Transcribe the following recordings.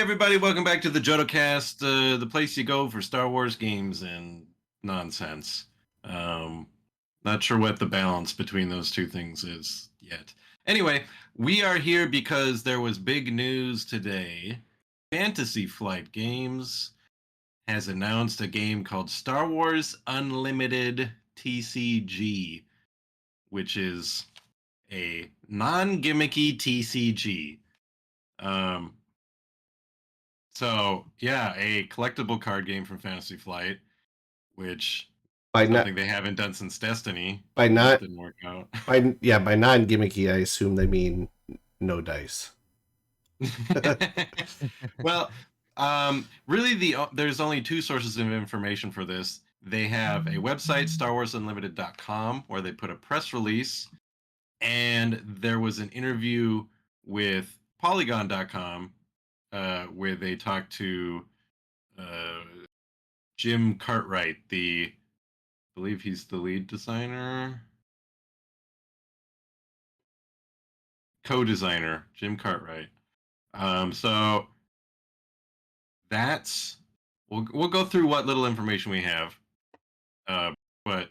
everybody, welcome back to the Jodo Cast, the place you go for Star Wars games and nonsense. Um, Not sure what the balance between those two things is yet. Anyway, we are here because there was big news today. Fantasy Flight Games has announced a game called Star Wars Unlimited TCG, which is a non-gimmicky TCG. Um, So yeah, a collectible card game from Fantasy Flight, which By not something they haven't done since Destiny. by That not didn't work out. by non gimmicky, I assume they mean no dice. Well, really, there's only two sources of information for this. They have a website, StarWarsUnlimited.com, where they put a press release, and there was an interview with Polygon.com, where they talked to uh, Jim Cartwright, I believe he's the lead designer, co-designer, Jim Cartwright. So that's we'll go through what little information we have. Uh, but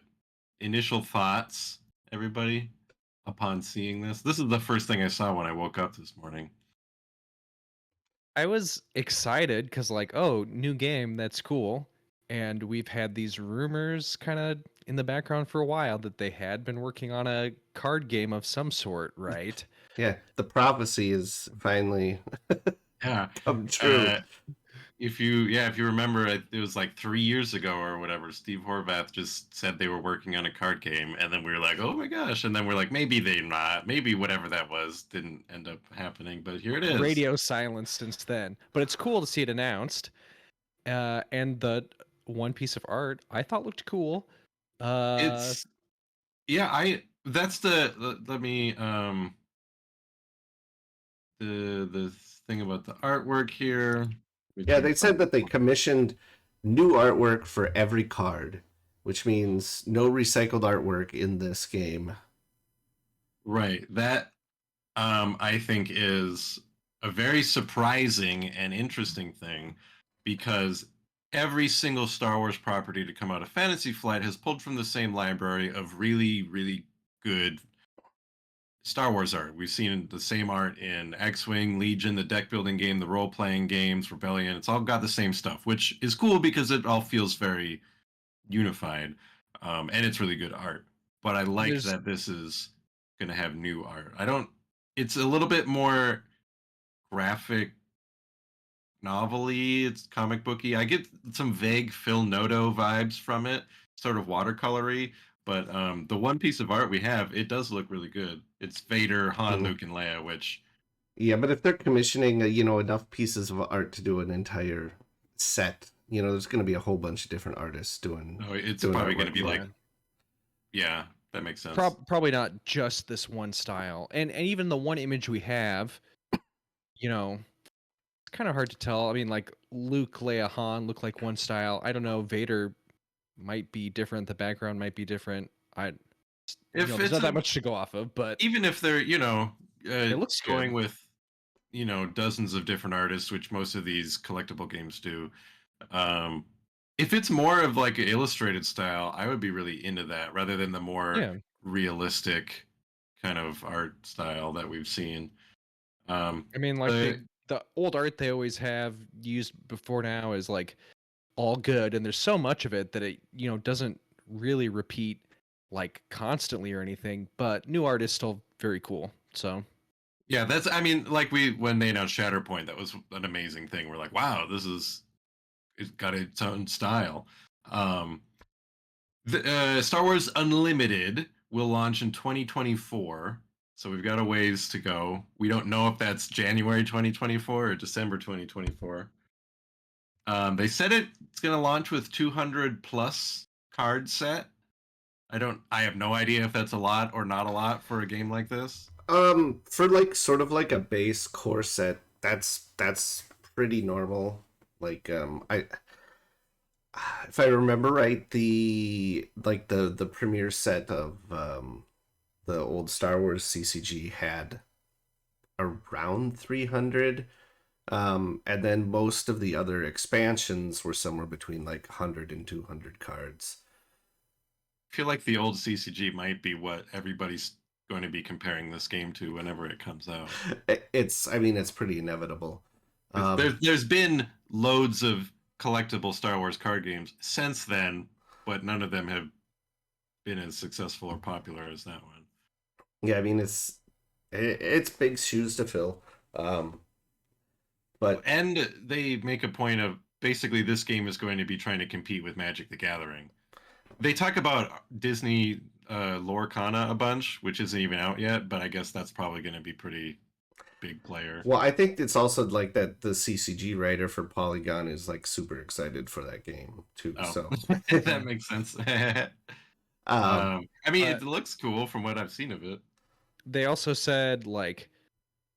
initial thoughts, everybody, upon seeing this. This is the first thing I saw when I woke up this morning. I was excited because, like, oh, new game, that's cool. And we've had these rumors kind of in the background for a while that they had been working on a card game of some sort, right? Yeah, the prophecy is finally Yeah. come true. If you remember, it was like 3 years ago or whatever. Steve Horvath just said they were working on a card game, and then we were like, "Oh my gosh!" And then we're like, "Maybe they're not. Maybe whatever that was didn't end up happening." But here it is. Radio silence since then. But it's cool to see it announced. And the one piece of art I thought looked cool. It's yeah. I that's let me the thing about the artwork here. Yeah, they said that they commissioned new artwork for every card, which means no recycled artwork in this game. Right. That I think is a very surprising and interesting thing because every single Star Wars property to come out of Fantasy Flight has pulled from the same library of really, really good Star Wars art. We've seen the same art in X-Wing, Legion, the deck building game, the role-playing games, Rebellion. It's all got the same stuff, which is cool because it all feels very unified, and it's really good art. But I like There's that this is going to have new art. I don't. It's a little bit more graphic novel-y. It's comic booky. I get some vague Phil Noto vibes from it, sort of watercolory. But the one piece of art we have, it does look really good. It's Vader, Han, Mhm. Luke, and Leia, which Yeah, but if they're commissioning, enough pieces of art to do an entire set, there's going to be a whole bunch of different artists doing oh, it's doing probably going to artwork be for like, it. yeah, that makes sense. probably not just this one style. And even the one image we have, you know, it's kind of hard to tell. I mean, like Luke, Leia, Han look like one style. I don't know. Vader might be different. The background might be different. If There's it's not that a much to go off of, but Even if they're it looks going good. with dozens of different artists, which most of these collectible games do. um if it's more of like an illustrated style, I would be really into that rather than the more Yeah. realistic kind of art style that we've seen. I mean, like The the old art they always have used before now is like all good, and there's so much of it that it doesn't really repeat like constantly or anything. But new art is still very cool. So Yeah, that's, I mean, like, when they announced Shatterpoint, that was an amazing thing. We're like, wow, it's got its own style. um Star Wars Unlimited will launch in 2024, so we've got a ways to go. We don't know if that's January 2024 or December 2024. They said it's going to launch with 200 plus card set. I have no idea if that's a lot or not a lot for a game like this. For like sort of like a base core set, that's pretty normal. Like I if I remember right, the premiere set of the old Star Wars CCG had around 300, And then most of the other expansions were somewhere between like 100 and 200 cards. I feel like the old CCG might be what everybody's going to be comparing this game to whenever it comes out. I mean, it's pretty inevitable. There's been loads of collectible Star Wars card games since then, but none of them have been as successful or popular as that one. Yeah, I mean, it's big shoes to fill. But And they make a point of basically this game is going to be trying to compete with Magic the Gathering. They talk about Disney Lorcana a bunch, which isn't even out yet, but I guess that's probably going to be pretty big player. well, I think it's also like that the CCG writer for Polygon is like super excited for that game too. Oh, So that makes sense. um, I mean, Uh, it looks cool from what I've seen of it. They also said like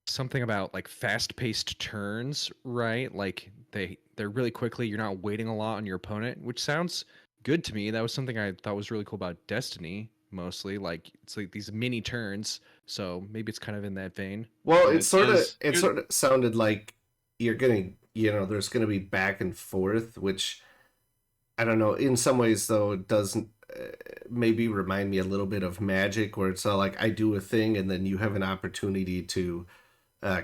something about like fast-paced turns, right? Like they're really quickly. You're not waiting a lot on your opponent, which sounds good to me. That was something I thought was really cool about Destiny. Mostly, like it's like these mini turns. So maybe it's kind of in that vein. well, Yeah, it says it sort of sounded like you're getting, there's going to be back and forth, which I don't know. In some ways, though, it doesn't maybe remind me a little bit of Magic, where it's all like I do a thing and then you have an opportunity to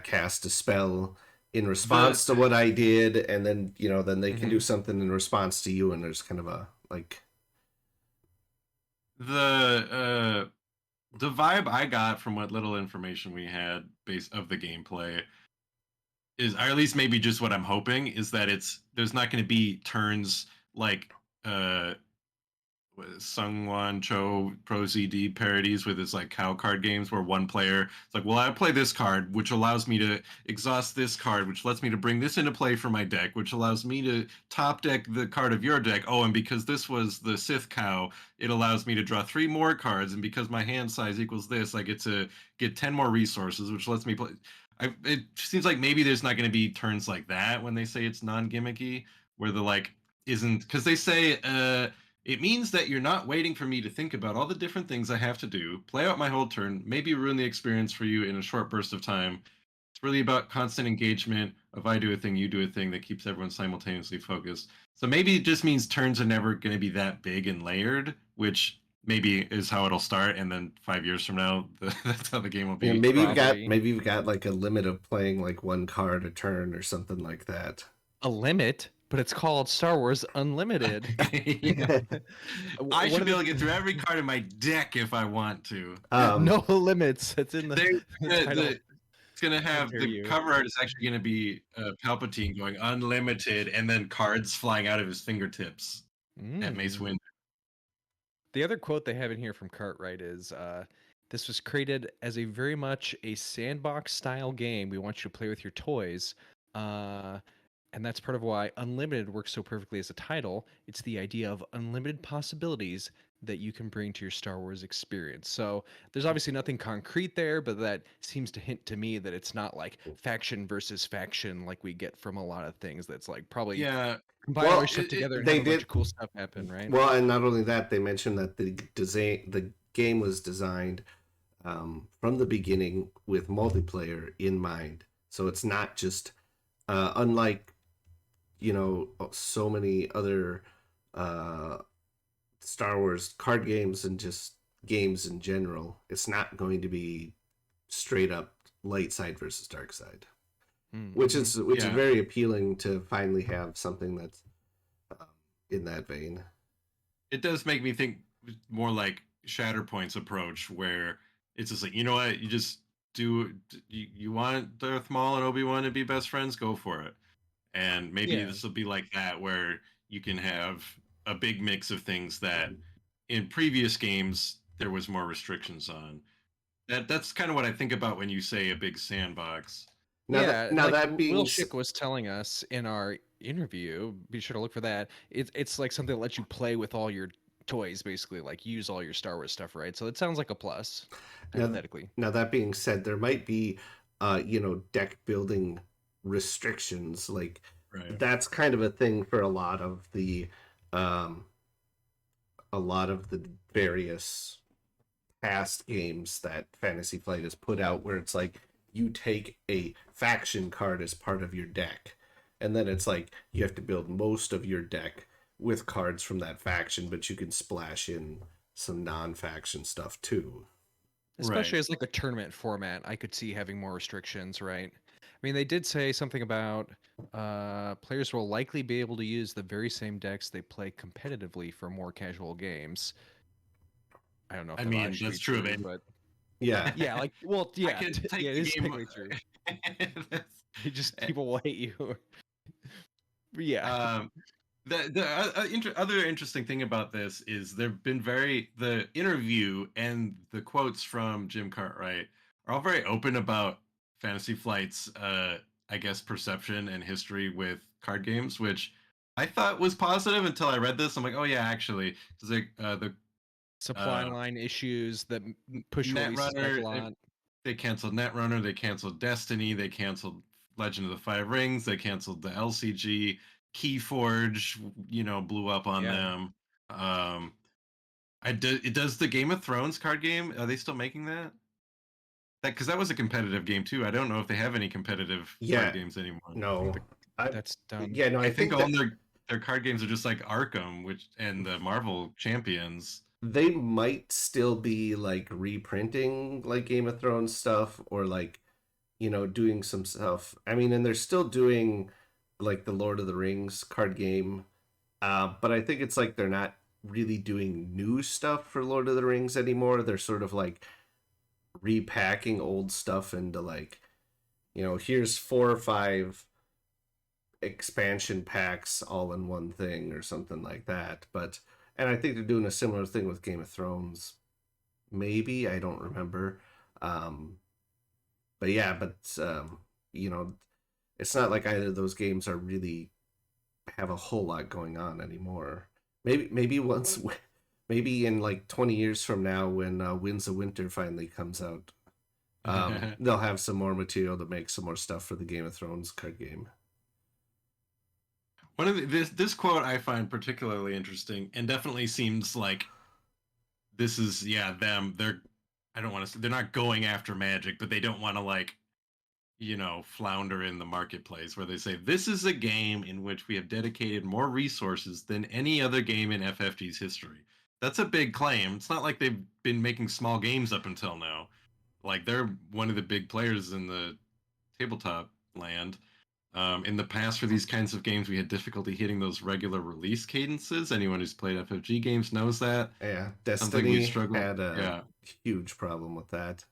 cast a spell in the response to what I did, and then then they can do Mhm. something in response to you, and there's kind of a like. the the vibe I got from what little information we had base of the gameplay is, or at least maybe just what I'm hoping is that there's not going to be turns like uh Sungwon Cho Pro ZD parodies with his like cow card games where one player it's like, well, I play this card, which allows me to exhaust this card, which lets me to bring this into play for my deck, which allows me to top deck the card of your deck. Oh, and because this was the Sith cow, it allows me to draw 3 more cards, and because my hand size equals this, I get to get 10 more resources, which lets me play. It seems like maybe there's not going to be turns like that when they say it's non-gimmicky, where the like isn't because they say it means that you're not waiting for me to think about all the different things I have to do, play out my whole turn, maybe ruin the experience for you in a short burst of time. It's really about constant engagement of I do a thing, you do a thing that keeps everyone simultaneously focused. So maybe it just means turns are never going to be that big and layered, which maybe is how it'll start. And then 5 years from now, that's how the game will be. Probably Maybe you've got like a limit of playing like one card a turn or something like that. a limit, but it's called Star Wars Unlimited. Yeah. I One should of be able to get the through every card in my deck if I want to. um, no limits. It's in They're the gonna, title. it's gonna How have dare the you? cover art is actually gonna be Palpatine going unlimited, and then cards flying out of his fingertips at Mace Mm. Windu. The other quote they have in here from Cartwright is this was created as a very much a sandbox style game. We want you to play with your toys. Uh, and that's part of why Unlimited works so perfectly as a title. It's the idea of unlimited possibilities that you can bring to your Star Wars experience. So there's obviously nothing concrete there, but that seems to hint to me that it's not like faction versus faction like we get from a lot of things. That's like probably Yeah, combine all your well, stuff together and they have a bunch did of cool stuff happen, right? well, and not only that, they mentioned that the game was designed from the beginning with multiplayer in mind. So it's not just unlike so many other uh, Star Wars card games and just games in general. It's not going to be straight up light side versus dark side, Mm-hmm. which is yeah. very appealing to finally have something that's um, in that vein. It does make me think more like Shatterpoint's approach, where it's just like, you know what, you just you want Darth Maul and Obi-Wan to be best friends, go for it. And maybe Yeah. this will be like that, where you can have a big mix of things that in previous games there was more restrictions on. That's kind of what I think about when you say a big sandbox. Yeah, Now like that Will being Schick was telling us in our interview, be sure to look for that. It's like something that lets you play with all your toys, basically, like use all your Star Wars stuff, right? So it sounds like a plus, now hypothetically. now that being said, there might be deck building restrictions. Like Right. that's kind of a thing for um a lot of the various past games that Fantasy Flight has put out, where it's like you take a faction card as part of your deck. And then it's like you have to build most of your deck with cards from that faction, but you can splash in some non-faction stuff too. Especially Right. as like a tournament format, I could see having more restrictions, right? I mean, they did say something about players will likely be able to use the very same decks they play competitively for more casual games. I don't know if I that'll mean, actually that's be true of true, any. but Yeah. yeah, like, well, I yeah, can take yeah, it the is game. technically true. That's- It just people will hate you. But yeah, um, the other interesting thing about this is there've been the interview and the quotes from Jim Cartwright are all very open about Fantasy Flight's I guess perception and history with card games, which I thought was positive until I read this. I'm like, oh yeah, actually, because the supply uh, line issues that push releases back a Netrunner lot. they canceled Netrunner, they canceled Destiny, they canceled Legend of the Five Rings, they canceled the LCG, Keyforge, blew up on Yeah, them. Um, it does the Game of Thrones card game. Are they still making that? Because that was a competitive game too. I don't know if they have any competitive card Yeah. games anymore. No. the, I that's done. yeah, no, I I think think all that their card games are just like Arkham, which and the Marvel Champions. they might still be like reprinting like Game of Thrones stuff or like doing some stuff. I mean, and they're still doing like the Lord of the Rings card game. But I think it's like they're not really doing new stuff for Lord of the Rings anymore. They're sort of like repacking old stuff into like, here's 4 or 5 expansion packs all in one thing or something like that. And I think they're doing a similar thing with Game of Thrones. Maybe I don't remember. Um, but yeah, you know, it's not like either of those games are really have a whole lot going on anymore. Maybe once, maybe in like 20 years from now, when Winds of Winter finally comes out, they'll have some more material to make some more stuff for the Game of Thrones card game. One of this quote I find particularly interesting and definitely seems like this is them. I don't want to say they're not going after Magic, but they don't want to flounder in the marketplace where they say this is a game in which we have dedicated more resources than any other game in FFG's history. That's a big claim. It's not like they've been making small games up until now. Like they're one of the big players in the tabletop land. In the past, for these kinds of games, we had difficulty hitting those regular release cadences. Anyone who's played FFG games knows that. Yeah, Something we Destiny struggle. had a Yeah. huge problem with that.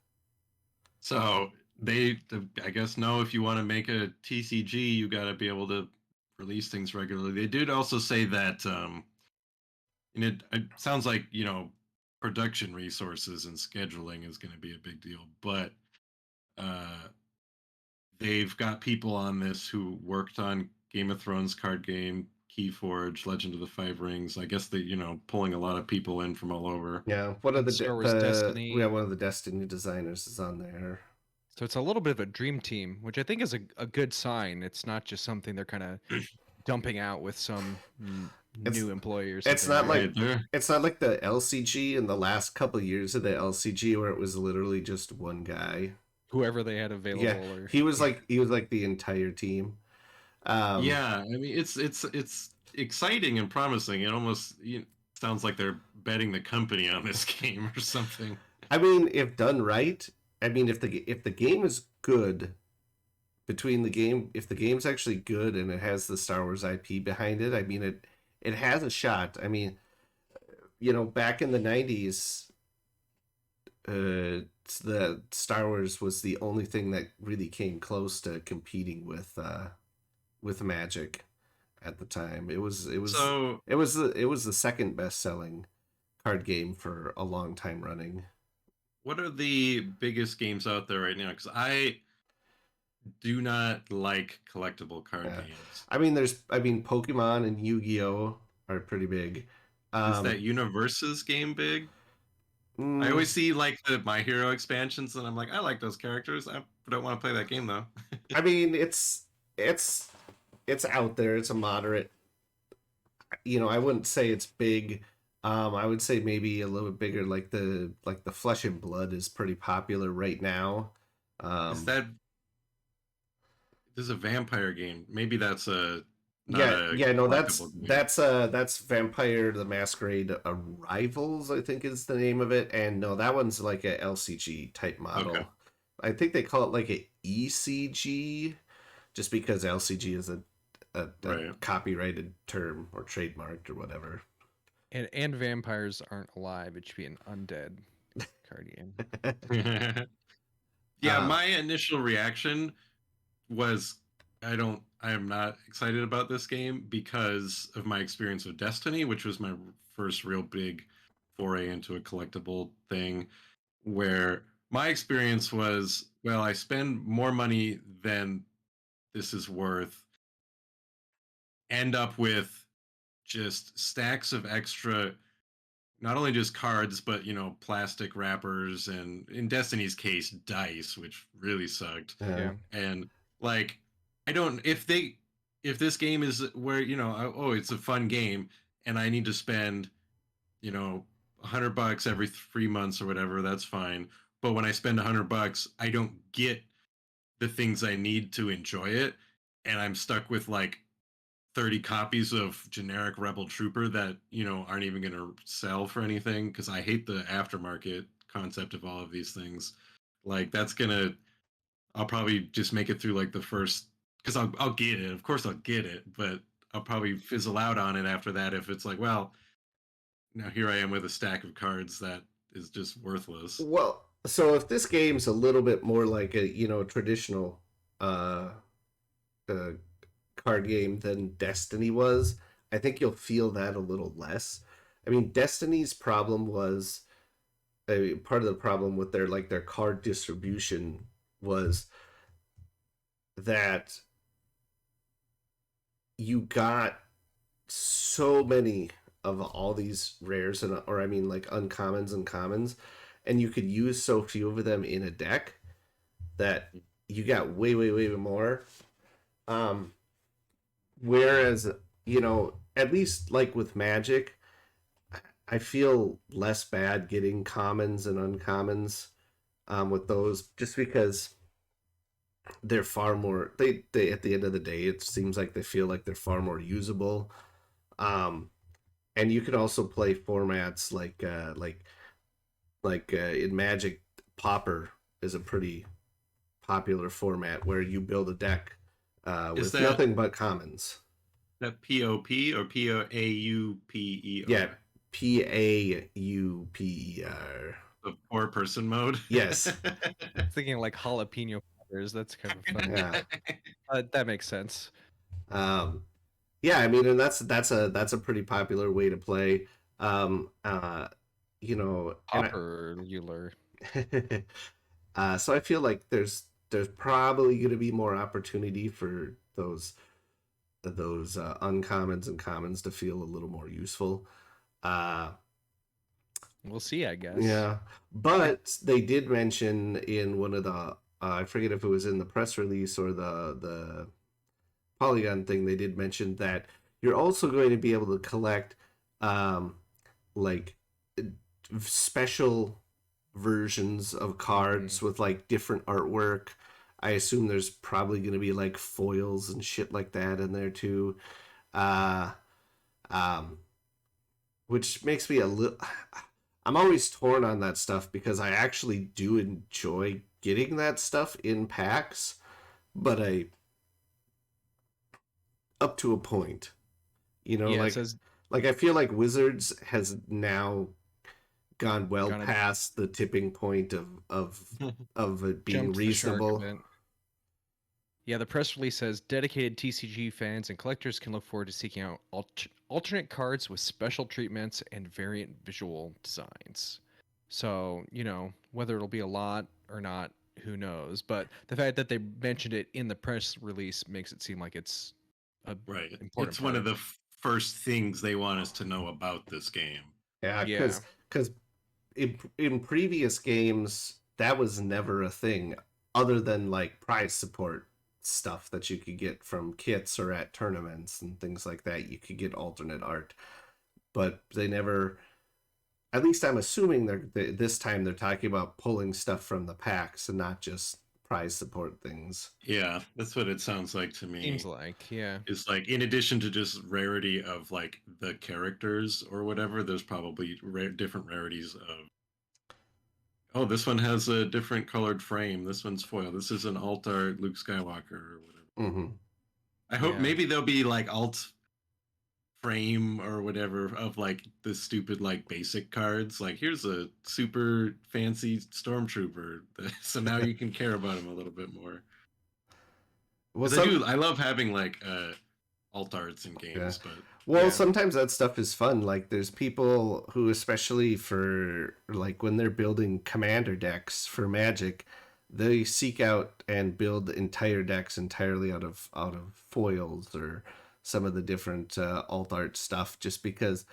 So I guess, no, if you want to make a TCG, you got to be able to release things regularly. They did also say that, and it sounds like, production resources and scheduling is going to be a big deal, but uh, they've got people on this who worked on Game of Thrones card game, Keyforge, Legend of the Five Rings. I guess they, pulling a lot of people in from all over. Yeah, one of And Star Wars yeah, Destiny. one of the Destiny designers is on there. So it's a little bit of a dream team, which I think is a good sign. It's not just something they're kind of dumping out with some It's new employee or it's something, not right? like Right there. it's not like the LCG in the last couple of years of the LCG where it was literally just one guy. Whoever they had Yeah, available, or he was like the entire team. Um, Yeah, I mean it's exciting and promising. It almost sounds like they're betting the company on this game or something. I mean, if done right, I mean, if the game is good, if the game's actually good and it has the Star Wars IP behind it, I mean it has a shot. I mean, back in the 90s, the Star Wars was the only thing that really came close to competing with Magic at the time. So, It was the second best selling card game for a long time running. what are the biggest games out there right now? Because I do not like collectible card Yeah. games. I mean Pokemon and Yu-Gi-Oh are pretty big. Is Um that Universe's game big? I mm, always see like the My Hero expansions, and I'm like, I like those characters. I don't want to play that game though. I mean it's it's out there. It's a moderate, I wouldn't say it's big. I would say maybe a little bit bigger. Like the Flesh and Blood is pretty popular right now. Is Um, that this is a vampire game? Maybe that's a not yeah, a yeah, no, collectible game. that's Vampire the Masquerade Arrivals, I think is the name of it. And no, that one's like a LCG type Okay, model. I think they call it like a ECG, just because LCG is a right. copyrighted term or trademarked or whatever. And vampires aren't alive. It should be an undead card game. Yeah, uh, my initial reaction was I am not excited about this game because of my experience with Destiny, which was my first real big foray into a collectible thing, where my experience was, well, I spend more money than this is worth, end up with just stacks of extra, not only just cards, but plastic wrappers, and in Destiny's case, dice, which really sucked. uh, Yeah. And like, I don't if this game is where oh, it's a fun game, and I need to spend $100 every 3 months or whatever, that's fine. But when I spend $100, I don't get the things I need to enjoy it, and I'm stuck with like 30 copies of generic Rebel Trooper that aren't even going to sell for anything, because I hate the aftermarket concept of all of these things. Like, that's gonna I'll probably just make it through like the first, because I'll get it. Of course I'll get it, but I'll probably fizzle out on it after that if it's like, well, now here I am with a stack of cards that is just worthless. well, so if this game's a little bit more like a traditional uh, uh, card game than Destiny was, I think you'll feel that a little less. I mean, Destiny's problem was part of the problem with their card distribution was that you got so many of all these rares and or I mean like uncommons and commons, and you could use so few of them in a deck that you got way more. Um, Whereas at least like with Magic, I feel less bad getting commons and uncommons with those, just because they're far more they at the end of the day it seems like they feel like they're far more usable. Um, and you can also play formats like in Magic, Pauper is a pretty popular format where you build a deck Is with that nothing but commons. POP or Yeah, PAUPER? Pauper. The four person mode? Yes. Thinking like jalapeno peppers. That's kind of funny. Yeah. That makes sense. Um, yeah, I mean, and that's a pretty popular way to play. Um, uh, and Popular. so I feel like there's probably going to be more opportunity for those uncommons and commons to feel a little more useful. Uh, We'll see, I guess. yeah, but they did mention in one of the I forget if it was in the press release or the Polygon thing. They did mention that you're also going to be able to collect um, like special versions of cards with like different artwork. I assume there's probably going to be like foils and shit like that in there too. Uh, um, which makes me a little. I'm always torn on that stuff because I actually do enjoy getting that stuff in packs, but I up to a point. Yeah, it Like says I feel like Wizards has now gone well gonna past the tipping point of it being jump the shark a reasonable. bit. Yeah, the press release says dedicated TCG fans and collectors can look forward to seeking out alternate cards with special treatments and variant visual designs. So, whether it'll be a lot or not, who knows? But the fact that they mentioned it in the press release makes it seem like it's a Right. important It's one of part. the first things they want us to know about this game. Yeah, Yeah. because in previous games that was never a thing, other than like prize support stuff that you could get from kits or at tournaments and things like that. You could get alternate art, but they never. At least I'm assuming this time they're talking about pulling stuff from the packs and not just prize support things. Yeah, that's what it sounds like to Seems me. like, yeah. Is like in addition to just rarity of like the characters or whatever, there's probably different rarities of, oh, this one has a different colored frame. This one's foil. This is an alt art Luke Skywalker or whatever. Mm-hmm. I hope Yeah. maybe there'll be like alt frame or whatever of like the stupid like basic cards. Like here's a super fancy stormtrooper, so now you can care about him a little bit more. Well, Because I love having like alt arts in yeah. games, but Well, Yeah. sometimes that stuff is fun. Like, there's people who, especially for like when they're building commander decks for Magic, they seek out and build entire decks entirely out of foils or some of the different alt art stuff, just because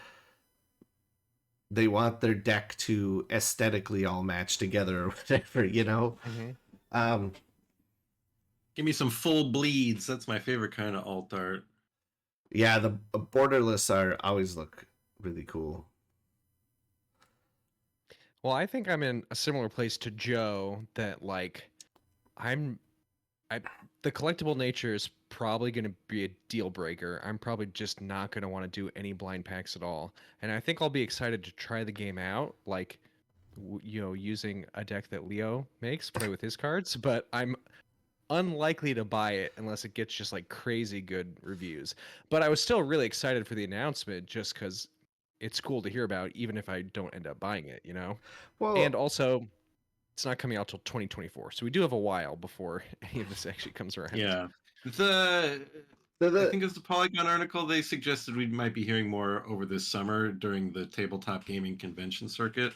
they want their deck to aesthetically all match together or whatever, you know. Mm-hmm. Um, give me some full bleeds. That's my favorite kind of alt art. yeah, the borderless are always look really cool. Well, I think I'm in a similar place to Joe that like I'm I the collectible nature is probably going to be a deal breaker. I'm probably just not going to want to do any blind packs at all. And I think I'll be excited to try the game out, like using a deck that Leo makes, play with his cards, but I'm unlikely to buy it unless it gets just like crazy good reviews. But I was still really excited for the announcement just cuz it's cool to hear about even if I don't end up buying it, you know? And Well, also it's not coming out till 2024, so we do have a while before any of this actually comes around. Yeah. I the think it's the Polygon article, they suggested we might be hearing more over this summer during the tabletop gaming convention circuit.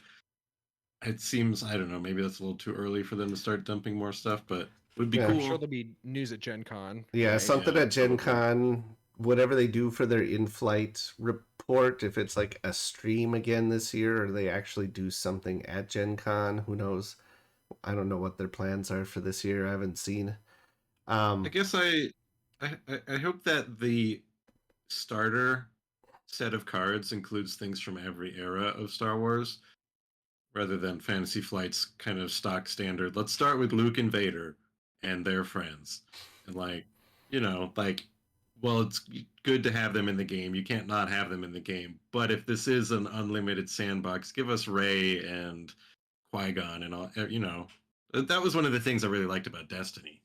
It seems, I don't know, maybe that's a little too early for them to start dumping more stuff, but it would be Yeah. I'm sure cool. there'll be news at Gen Con, Yeah, right? something Yeah, at Gen probably. Con, whatever they do for their in-flight report, if it's like a stream again this year or they actually do something at Gen Con, who knows? I don't know what their plans are for this year. I haven't seen. I Um, guess I hope that the starter set of cards includes things from every era of Star Wars, rather than Fantasy Flight's kind of stock standard. Let's start with Luke and Vader and their friends. And like, like, well, it's good to have them in the game. You can't not have them in the game. But if this is an unlimited sandbox, give us Rey and Qui-Gon and all, That was one of the things I really liked about Destiny.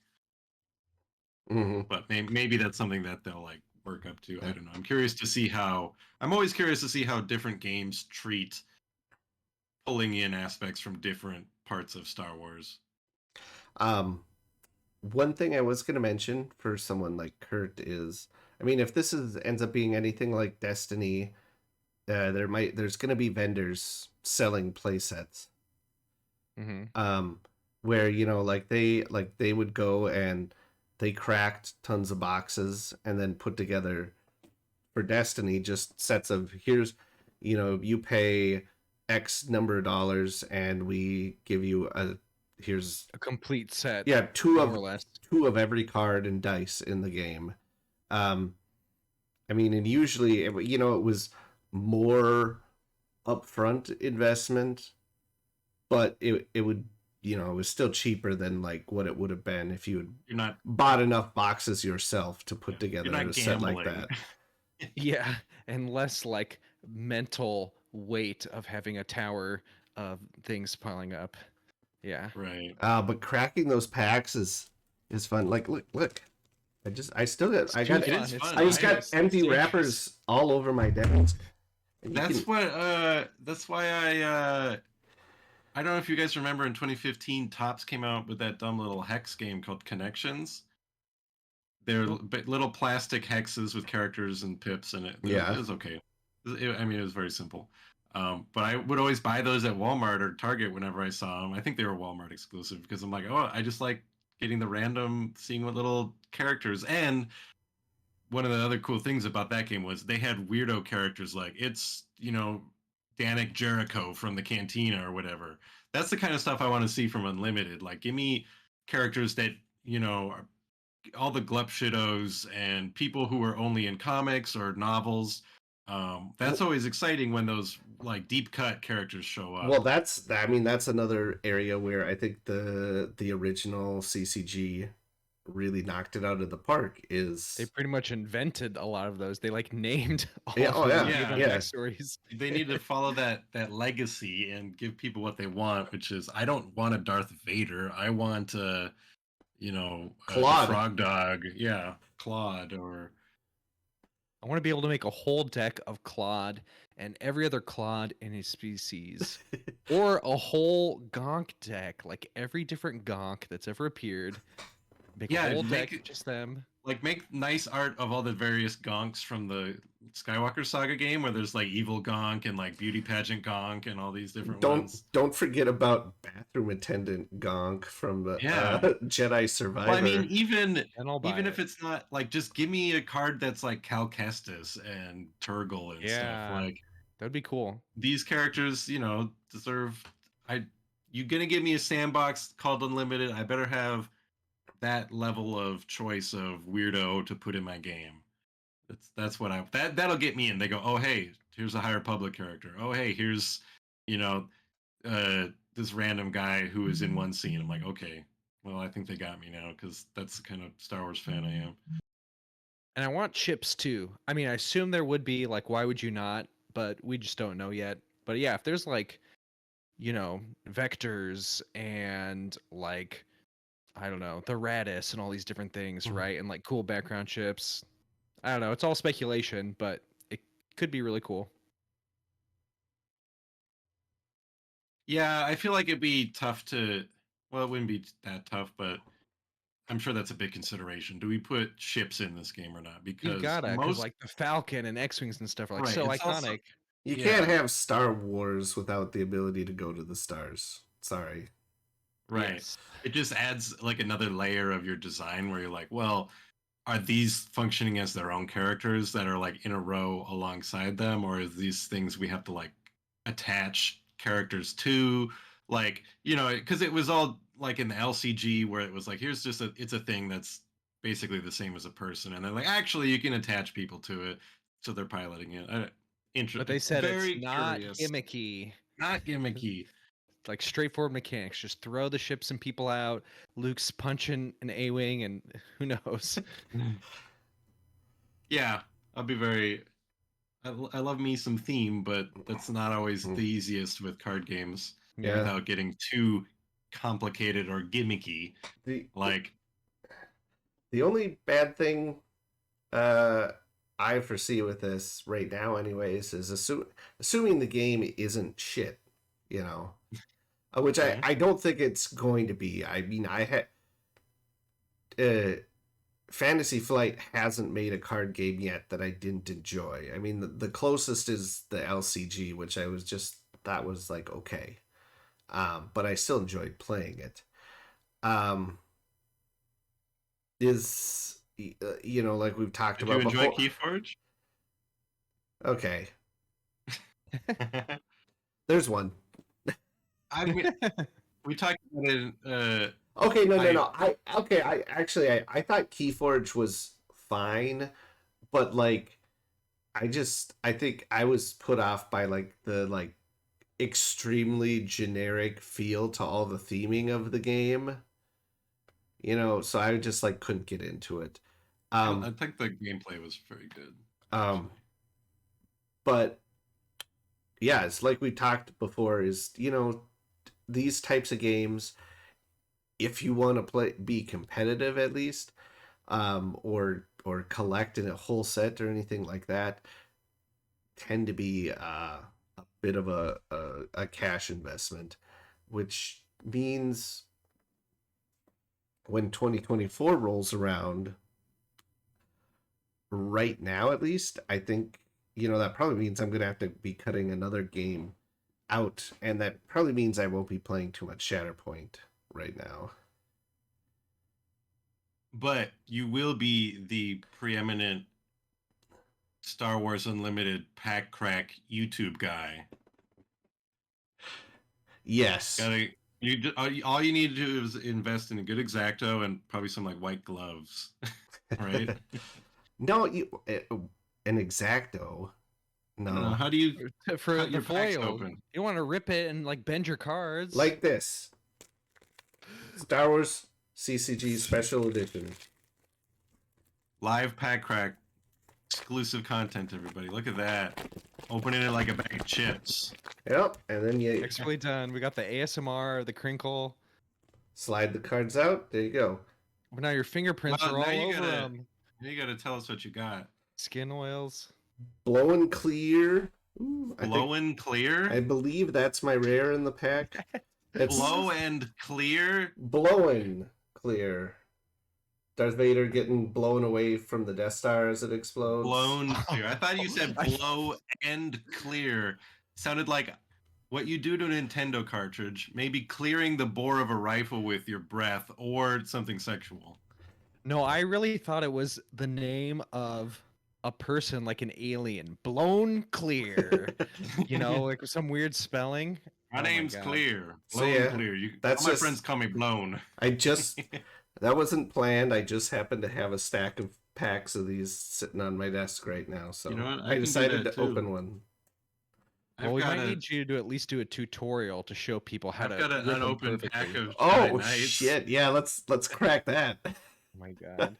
mhm. But maybe that's something that they'll like work up to. I Yeah. don't know. I'm always curious to see how different games treat pulling in aspects from different parts of Star Wars. Um, One thing I was going to mention for someone like Kurt is, I mean, if this ends up being anything like Destiny, there's going to be vendors selling play sets. Mm-hmm. Where like they would go and they cracked tons of boxes and then put together for Destiny just sets of, here's, you pay X number of dollars and we give you here's A complete set, yeah more or less. two of every card and dice in the game. um I mean, and usually it was more upfront investment, but it would, it was still cheaper than like what it would have been if you had You're not bought enough boxes yourself to put you're together not a set like gambling. that. Yeah, and less like mental weight of having a tower of things piling up. Yeah. Right. But cracking those packs is fun. Like, look, I still got It's I too got It fun. is It's fun. I just got dangerous. It's empty dangerous. wrappers all over my desk. And you That's can, what that's why I don't know if you guys remember in 2015 Topps came out with that dumb little hex game called Connections. They're little plastic hexes with characters and pips in it. It yeah. was okay. I mean, it was very simple. But I would always buy those at Walmart or Target whenever I saw them. I think they were Walmart exclusive because I'm like, oh, I just like getting the random, seeing what little characters. And one of the other cool things about that game was they had weirdo characters like it's, Danik Jericho from the Cantina or whatever. That's the kind of stuff I want to see from Unlimited. Like, give me characters that, are all the glup shitos and people who are only in comics or novels. That's always exciting when those like deep cut characters show up. Well, that's another area where I think the original CCG really knocked it out of the park. They Is pretty much invented a lot of those. They like named all yeah, of oh them and yeah, gave them Yeah. yeah. backstories. They need to follow that legacy and give people what they want, which is I don't want a Darth Vader. I want the Claude. Frog Dog, yeah, Claude or I want to be able to make a whole deck of Claude and every other Claude in his species. Or a whole Gonk deck, like every different Gonk that's ever appeared. Make a yeah, whole make deck just them. like make nice art of all the various Gonks from the Skywalker Saga game where there's like evil Gonk and like beauty pageant Gonk and all these different ones. Don't forget about bathroom attendant Gonk from the Yeah. Jedi Survivor. Well, I mean, And I'll buy even if it. it's not like, just give me a card that's like Cal Kestis and Turgle and stuff. Yeah. Like That'd be cool. these characters, deserve. I you gonna give me a sandbox called Unlimited? I better have that level of choice of weirdo to put in my game. That's what that'll get me in. They go, oh hey, here's a High Republic character. Oh hey, here's you know this random guy who is in one scene. I'm like, okay, well I think they got me now because that's the kind of Star Wars fan I am. And I want chips too. I mean, I assume there would be, like, why would you not? But we just don't know yet. But yeah, if there's like, vectors and like, I don't know, the Radis and all these different things, Mhm. right? And like cool background chips. I don't know. It's all speculation, but it could be really cool. Yeah, I feel like it'd be tough to. Well, it wouldn't be that tough, but I'm sure that's a big consideration. Do we put ships in this game or not? You Because gotta, because most like the Falcon and X-wings and stuff are like right, so it's also iconic. You can't yeah, have Star Wars without the ability to go to the stars. Sorry. right. Yes. It just adds like another layer of your design where you're like, well, are these functioning as their own characters that are like in a row alongside them, or is these things we have to like attach characters to, like because it was all like in the LCG where it was like here's just it's a thing that's basically the same as a person, and they're like actually you can attach people to it, so they're piloting it. But they said it's Very not curious, gimmicky. not gimmicky. Like straightforward mechanics. Just throw the ships and people out. Luke's punching an A-wing, and who knows? Yeah, I'll be very. I love me some theme, but that's not always the easiest with card games Yeah. Yeah. without getting too complicated or gimmicky. The Like, the only bad thing uh I foresee with this right now anyways is assuming the game isn't shit, you know. Which okay. I don't think it's going to be. I mean, I had Fantasy Flight hasn't made a card game yet that I didn't enjoy. I mean, the closest is the LCG, which that was like okay, but I still enjoyed playing it. Um, is like we've talked Did about you enjoy before. Keyforge? Okay, there's one. I mean, we talked about it. Okay, no. I thought Keyforge was fine, but like I think I was put off by like the like extremely generic feel to all the theming of the game. So I just like couldn't get into it. I think the gameplay was very good. Um but yeah, it's like we talked before is, these types of games, if you want to be competitive at least, or collect in a whole set or anything like that, tend to be a bit of a cash investment, which means when 2024 rolls around, right now at least, I think, that probably means I'm going to have to be cutting another game out, and that probably means I won't be playing too much Shatterpoint right now. But you will be the preeminent Star Wars Unlimited pack crack YouTube guy. Yes. All you need to do is invest in a good Exacto and probably some like white gloves, right? No, an Exacto. I don't know. No. How do you For cut the your packs foil. open? You don't want to rip it and like bend your cards. Like this. Star Wars CCG Special Edition. Live pack crack. Exclusive content, everybody. Look at that. Opening it like a bag of chips. Yep, and then you Nicely done. We got the ASMR, the crinkle. slide the cards out. There you go. But now your fingerprints Well, are now all you over gotta- them. Now you gotta tell us what you got. Skin oils. Blowing clear. Ooh, Blowing clear? I believe that's my rare in the pack. It's Blow and clear? blowing clear. Darth Vader getting blown away from the Death Star as it explodes. Blown clear. I thought you said blow and clear. Sounded like what you do to a Nintendo cartridge, maybe clearing the bore of a rifle with your breath or something sexual. No, I really thought it was the name of a person, like an alien. Blown clear. You know, like some weird spelling. My Oh my name's God. Clear. So, Blown yeah, clear. that's all my just- friends call me Blown. I just that wasn't planned. I just happened to have a stack of packs of these sitting on my desk right now, so You know what? I I can do decided that to too. open one. Well, we might need you to at least do a tutorial to show people how I've to got an rip 'em unopened pack perfectly. of Jedi Oh Knights. shit! Yeah, let's crack that. Oh my God.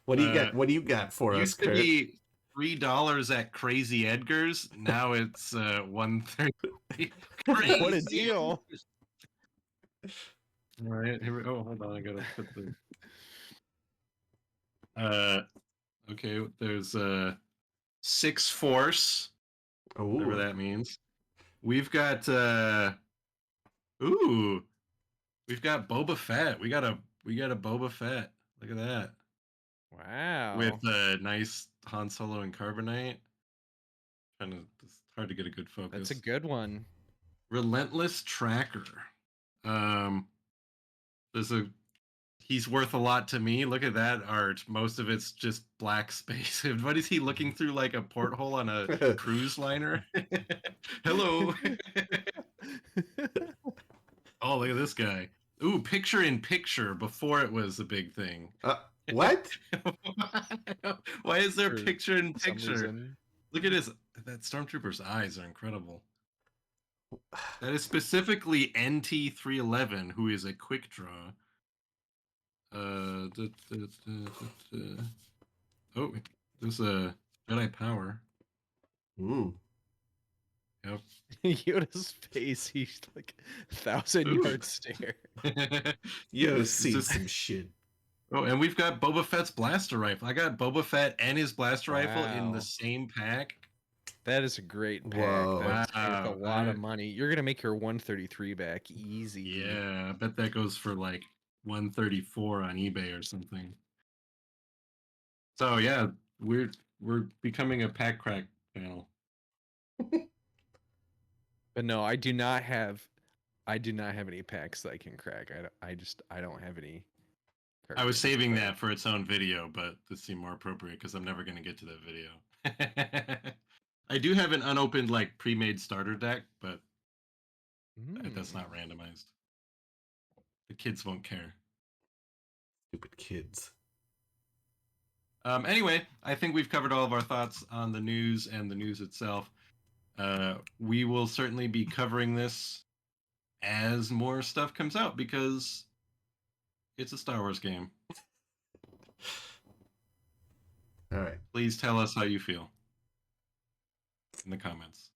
What do you got? What do you got for us, Used to Kurt? be $3 at Crazy Edgar's. Now it's $1.30. Crazy. What a deal. All right, here we go. Oh, hold on, I gotta put the. Okay. There's Six Force, whatever Ooh, that means. We've got ooh, we've got Boba Fett. We got a Boba Fett. Look at that. Wow. With a nice Han Solo and Carbonite. It's hard to get a good focus. That's a good one. Relentless Tracker. There's a He's worth a lot to me. Look at that art. Most of it's just black space. What is he looking through like a porthole on a cruise liner? Hello. Oh, look at this guy. Ooh, picture in picture before it was a big thing. what? Why is there For picture in some picture? reason. Look at his that stormtrooper's eyes are incredible. That is specifically NT311, who is a quick draw. Oh, there's a Jedi Power. Mm. Yep. Yoda's face, he's like 1,000-yard stare. You It's see just- some shit. Oh, and we've got Boba Fett's blaster rifle. I got Boba Fett and his blaster rifle in Wow. the same pack. That is a great pack. Whoa. That's worth a Wow, lot of money. You're gonna make your 133 back easy. Yeah, I bet that goes for like 134 on eBay or something. So yeah, we're becoming a pack crack channel. But no, I do not have any packs that I can crack. I don't have any. I was cartridges, saving but- that for its own video, but this seemed more appropriate because I'm never going to get to that video. I do have an unopened, like, pre-made starter deck, but that's not randomized. The kids won't care. Stupid kids. Anyway, I think we've covered all of our thoughts on the news and the news itself. We will certainly be covering this as more stuff comes out because it's a Star Wars game. All right. Please tell us how you feel in the comments.